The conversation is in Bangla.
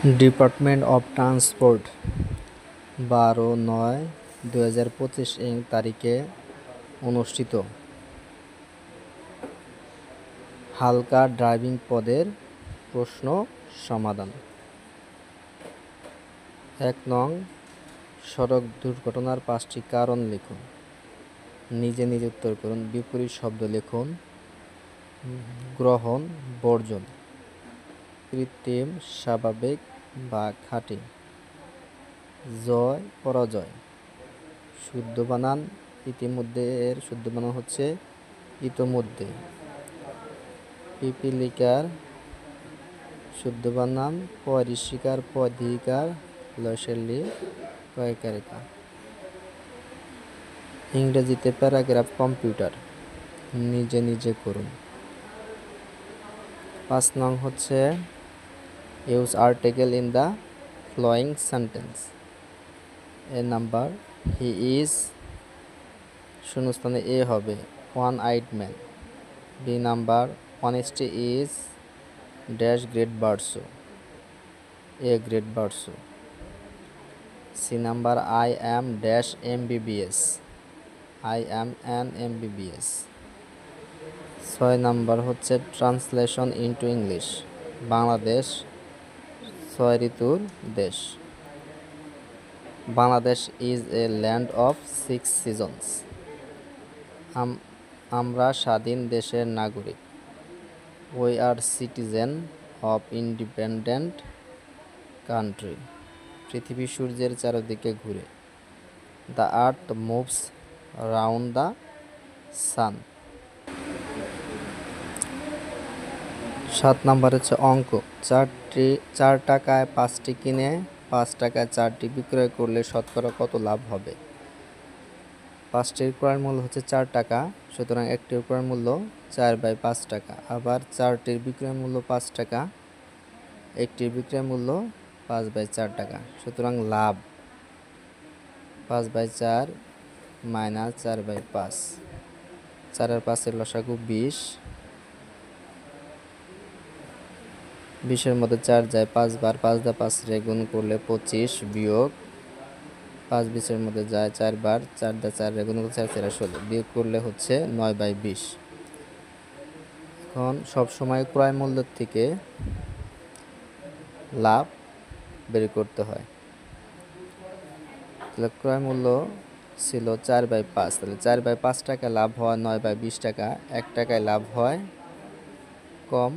ডিপার্টমেন্ট অব ট্রান্সপোর্ট 12/9/2025 তারিখে অনুষ্ঠিত হালকা ড্রাইভিং পদের প্রশ্ন সমাধান। ১ নং, সড়ক দুর্ঘটনার 5টি কারণ লিখুন। নিজে নিজে উত্তর করুন। বিপরীত শব্দ লিখুন। গ্রহণ, বর্জন, কৃত্রিম, স্বাভাবিক বা খাঁটি, জয়, পরাজয়। শুদ্ধ বানান ইতিমধ্যে এর শুদ্ধ বানান হচ্ছে ইতোমধ্যে। পিপিলিকার শুদ্ধ বানান পরিষ্কার, পদিকার, লসেলি, কয়কারিকা। ইংরেজিতে প্যারাগ্রাফ কম্পিউটার। নিজে নিজে করুন। 5 নং হচ্ছে use article in the following sentence. A number, he is শূন্যস্থানে এ হবে one eyed man. B number, honesty is dash great virtue, a great virtue. C number, I am dash MBBS, I am an MBBS. 6 number হচ্ছে ট্রান্সলেশন ইনটু ইংলিশ। বাংলাদেশ 6 ঋতুর দেশ। Bangladesh is a land of 6 seasons. আমরা স্বাধীন দেশের নাগরিক। We are citizen of independent country. পৃথিবী সূর্যের চারদিকে ঘুরে। The earth moves round the sun. 7 number হচ্ছে অঙ্ক। 4 টাকায় 5টি কিনে 5 টাকায় 4টি বিক্রয় করলে শতকরা কত লাভ হবে? 5টির ক্রয় মূল্য হচ্ছে 4 টাকা, সুতরাং একটির ক্রয় মূল্য 4/5 টাকা। আবার 4টির বিক্রয় মূল্য 5 টাকা, একটির বিক্রয় মূল্য 5/4 টাকা, সুতরাং লাভ 5/4 মাইনাস 4/5। 4 আর 5-এর লসাগু 20। 20-এর মধ্যে 4 যায় 5 বার, 5 দা 5 রে গুণ করলে 25 বিয়োগ 5 20-এর মধ্যে যায় 4 বার, 4 দা 4 রে গুণ করলে 4 4 16 বিয়োগ করলে হচ্ছে 9/20। এখন সবসময় ক্রয় মূল্যের থেকে লাভ বের করতে হয়। তাহলে ক্রয় মূল্য ছিল 4/5, তাহলে 4/5 টাকা লাভ হয় 9/20 টাকা। 1 টাকায় লাভ হয় কম।